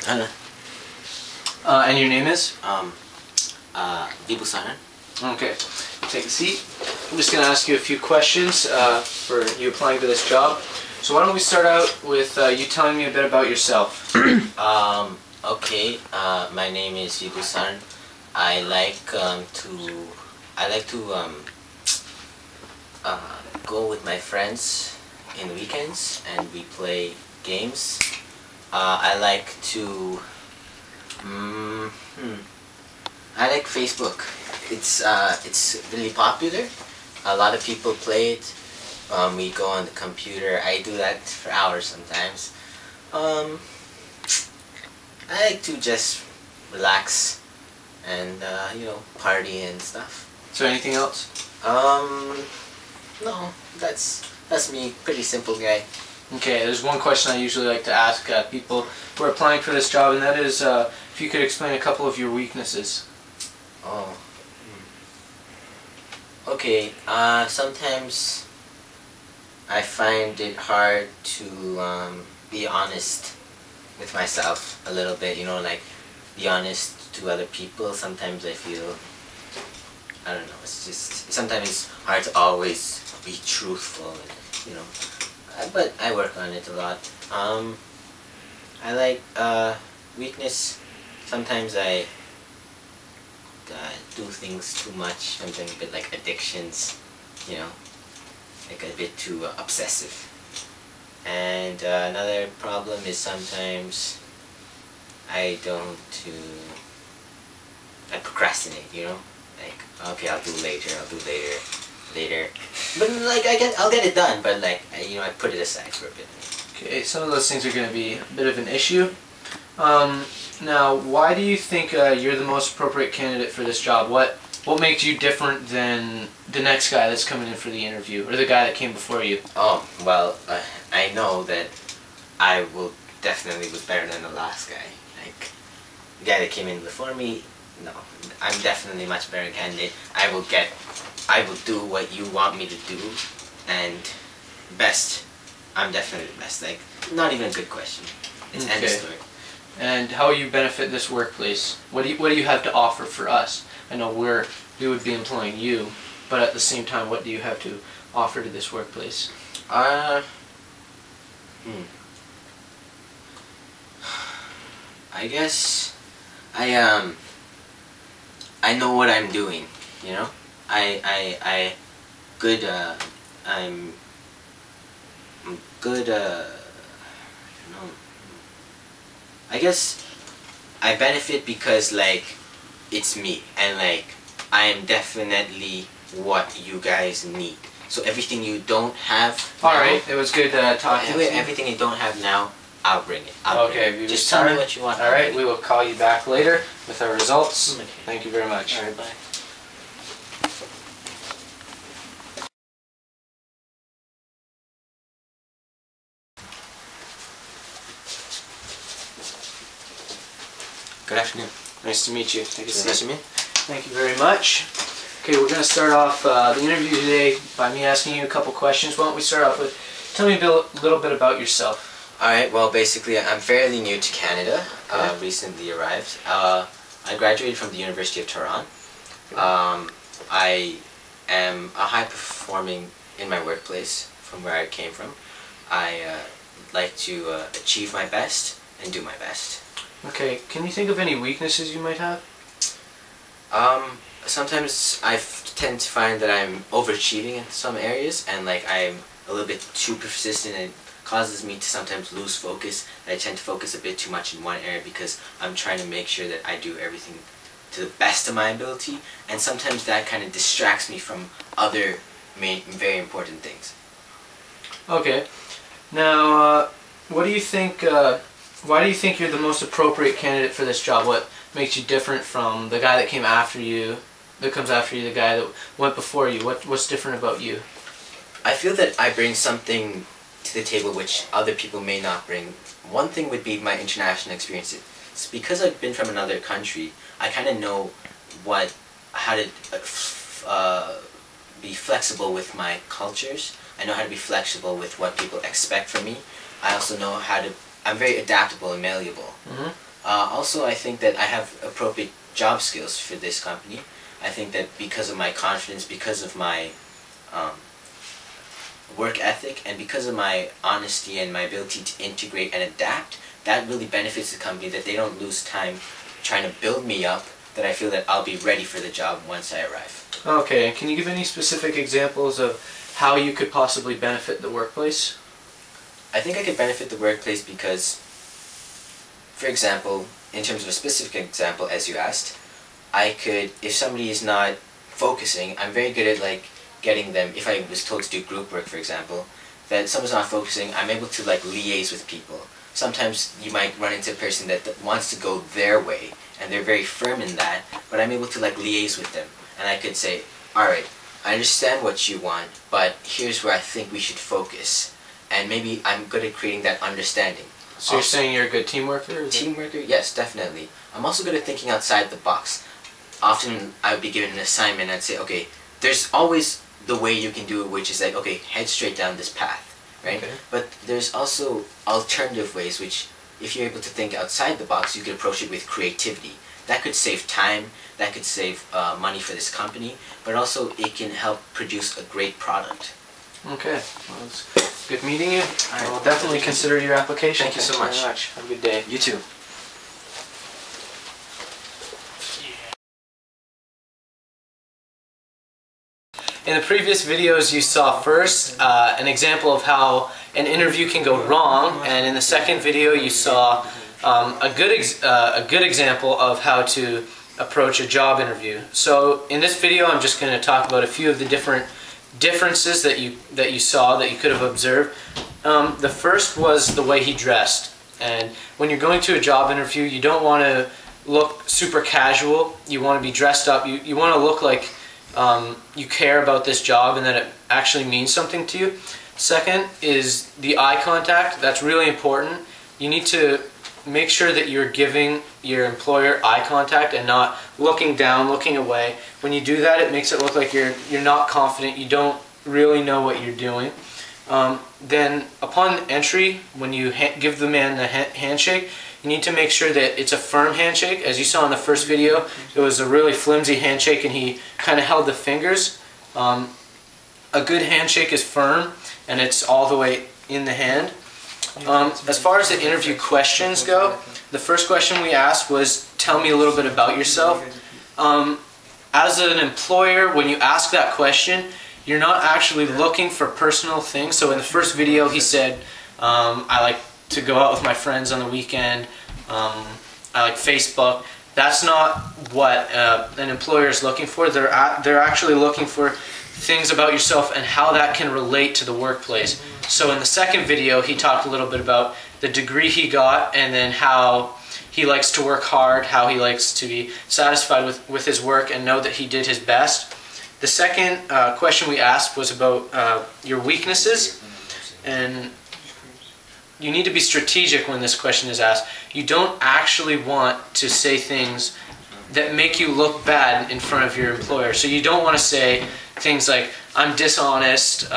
Hello. And your name is? Vibusaran. Okay. Take a seat. I'm just going to ask you a few questions for you applying to this job. So why don't we start out with you telling me a bit about yourself? Okay. My name is Vibusaran. I like to go with my friends in the weekends and we play games. I like to I like Facebook. It's really popular. A lot of people play it. We go on the computer. I do that for hours sometimes. I like to just relax and party and stuff. So anything else? No, that's me. Pretty simple guy. Okay, there's one question I usually like to ask people who are applying for this job, and that is if you could explain a couple of your weaknesses. Oh. Okay, sometimes I find it hard to be honest with myself a little bit, like be honest to other people. Sometimes I feel, I don't know, it's just, sometimes it's hard to always be truthful, and, but I work on it a lot. I like, weakness, sometimes I do things too much, something a bit like addictions, like a bit too obsessive. And another problem is sometimes I procrastinate, like, okay, I'll do later, but like I'll get it done, but like I put it aside for a bit. Okay, some of those things are going to be a bit of an issue. Now, why do you think you're the most appropriate candidate for this job? What makes you different than the next guy that's coming in for the interview, or the guy that came before you? Oh, well, I know that I will definitely was better than the last guy. Like, the guy that came in before me, no, I'm definitely a much better candidate. I will do what you want me to do, and best, I'm definitely the best. Like, not even a good question. It's end of story. And how will you benefit this workplace? What do you have to offer for us? I know we would be employing you, but at the same time, what do you have to offer to this workplace? I guess I know what I'm doing, I'm good, I guess I benefit because, like, it's me, and, like, I am definitely what you guys need. So everything you don't have now, Alright, it was good talking to you. Everything you don't have now, I'll bring it. Okay, just tell me what you want. Alright, we will call you back later with our results. Okay. Thank you very much. Alright, bye. Good afternoon. Nice to meet you. Take a seat. Nice to meet you. Thank you very much. Okay, we're going to start off the interview today by me asking you a couple questions. Why don't we start off with, tell me a little bit about yourself. Alright, well, basically, I'm fairly new to Canada. Okay. Recently arrived. I graduated from the University of Toronto. I am a high performing in my workplace from where I came from. I like to achieve my best and do my best. Okay, can you think of any weaknesses you might have? Sometimes I tend to find that I'm overachieving in some areas, and like I'm a little bit too persistent, and it causes me to sometimes lose focus. I tend to focus a bit too much in one area because I'm trying to make sure that I do everything to the best of my ability, and sometimes that kind of distracts me from other very important things. Okay, now what do you think? Why do you think you're the most appropriate candidate for this job? What makes you different from the guy that came after you, the guy that went before you? What's different about you? I feel that I bring something to the table which other people may not bring. One thing would be my international experience. It's because I've been from another country, I kind of know how to be flexible with my cultures. I know how to be flexible with what people expect from me. I also know how to, I'm very adaptable and malleable. Mm-hmm. Also, I think that I have appropriate job skills for this company. I think that because of my confidence, because of my work ethic, and because of my honesty and my ability to integrate and adapt, that really benefits the company, that they don't lose time trying to build me up, that I feel that I'll be ready for the job once I arrive. Okay, and can you give any specific examples of how you could possibly benefit the workplace? I think I could benefit the workplace because, for example, in terms of a specific example, as you asked, I could, if somebody is not focusing, I'm very good at like getting them, if I was told to do group work, for example, that someone's not focusing, I'm able to like liaise with people. Sometimes you might run into a person that wants to go their way, and they're very firm in that, but I'm able to like liaise with them, and I could say, alright, I understand what you want, but here's where I think we should focus. And maybe I'm good at creating that understanding. So you're saying you're a good team worker? Team worker? Yes, definitely. I'm also good at thinking outside the box. Often I would be given an assignment and I'd say, okay, there's always the way you can do it, which is like, okay, head straight down this path, right? Okay. But there's also alternative ways, which if you're able to think outside the box, you could approach it with creativity. That could save time, that could save money for this company, but also it can help produce a great product. Okay, well, it's good meeting you. I will definitely consider your application. Thank you so much. Have a good day. You too. In the previous videos you saw first an example of how an interview can go wrong, and in the second video you saw a good example of how to approach a job interview. So in this video I'm just going to talk about a few of the differences that you saw, that you could have observed. The first was the way he dressed, and when you're going to a job interview you don't want to look super casual. You want to be dressed up. You want to look like you care about this job and that it actually means something to you. Second is the eye contact. That's really important. You need to make sure that you're giving your employer eye contact and not looking down, looking away. When you do that, it makes it look like you're not confident, you don't really know what you're doing. Then upon entry, when you give the man the handshake, you need to make sure that it's a firm handshake. As you saw in the first video, it was a really flimsy handshake and he kind of held the fingers. A good handshake is firm and it's all the way in the hand. As far as the interview questions go, the first question we asked was, tell me a little bit about yourself. As an employer, when you ask that question, you're not actually looking for personal things. So in the first video he said, I like to go out with my friends on the weekend, I like Facebook. That's not what an employer is looking for. They're actually looking for things about yourself and how that can relate to the workplace. So in the second video he talked a little bit about the degree he got and then how he likes to work hard, how he likes to be satisfied with his work and know that he did his best. The second question we asked was about your weaknesses, and you need to be strategic when this question is asked. You don't actually want to say things that make you look bad in front of your employer. So you don't want to say things like, I'm dishonest,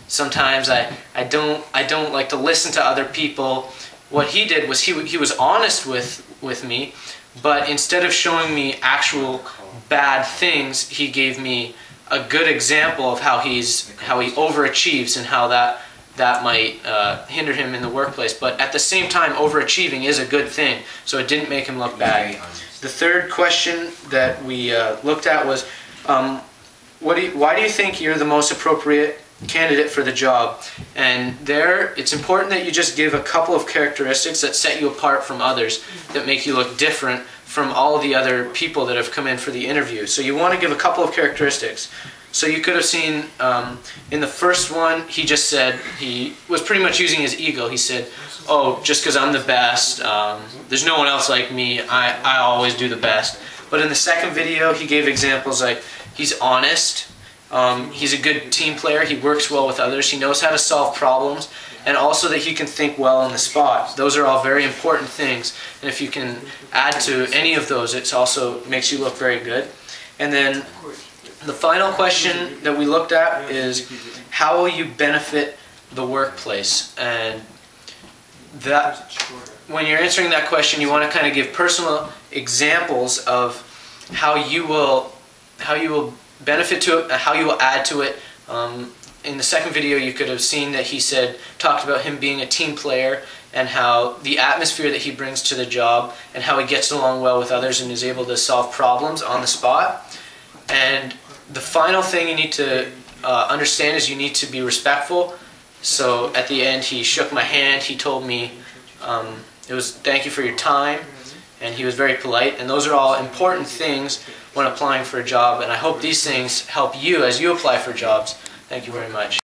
sometimes I don't like to listen to other people. What he did was he was honest with me, but instead of showing me actual bad things, he gave me a good example of how he overachieves and how that might hinder him in the workplace. But at the same time, overachieving is a good thing, so it didn't make him look bad. The third question that we looked at was, why do you think you're the most appropriate candidate for the job? And there, it's important that you just give a couple of characteristics that set you apart from others, that make you look different from all the other people that have come in for the interview. So you want to give a couple of characteristics. So you could have seen in the first one, he just said, he was pretty much using his ego. He said, oh, just because I'm the best, there's no one else like me, I always do the best. But in the second video, he gave examples like, he's honest, he's a good team player, he works well with others, he knows how to solve problems, and also that he can think well on the spot. Those are all very important things, and if you can add to any of those, it also makes you look very good. And then the final question that we looked at is, how will you benefit the workplace? And that when you're answering that question, you want to kind of give personal examples of how you will benefit to it, how you will add to it. In the second video, you could have seen that he talked about him being a team player and how the atmosphere that he brings to the job and how he gets along well with others and is able to solve problems on the spot. And the final thing you need to understand is you need to be respectful. So at the end, he shook my hand. He told me it was thank you for your time, and he was very polite. And those are all important things when applying for a job. And I hope these things help you as you apply for jobs. Thank you very much.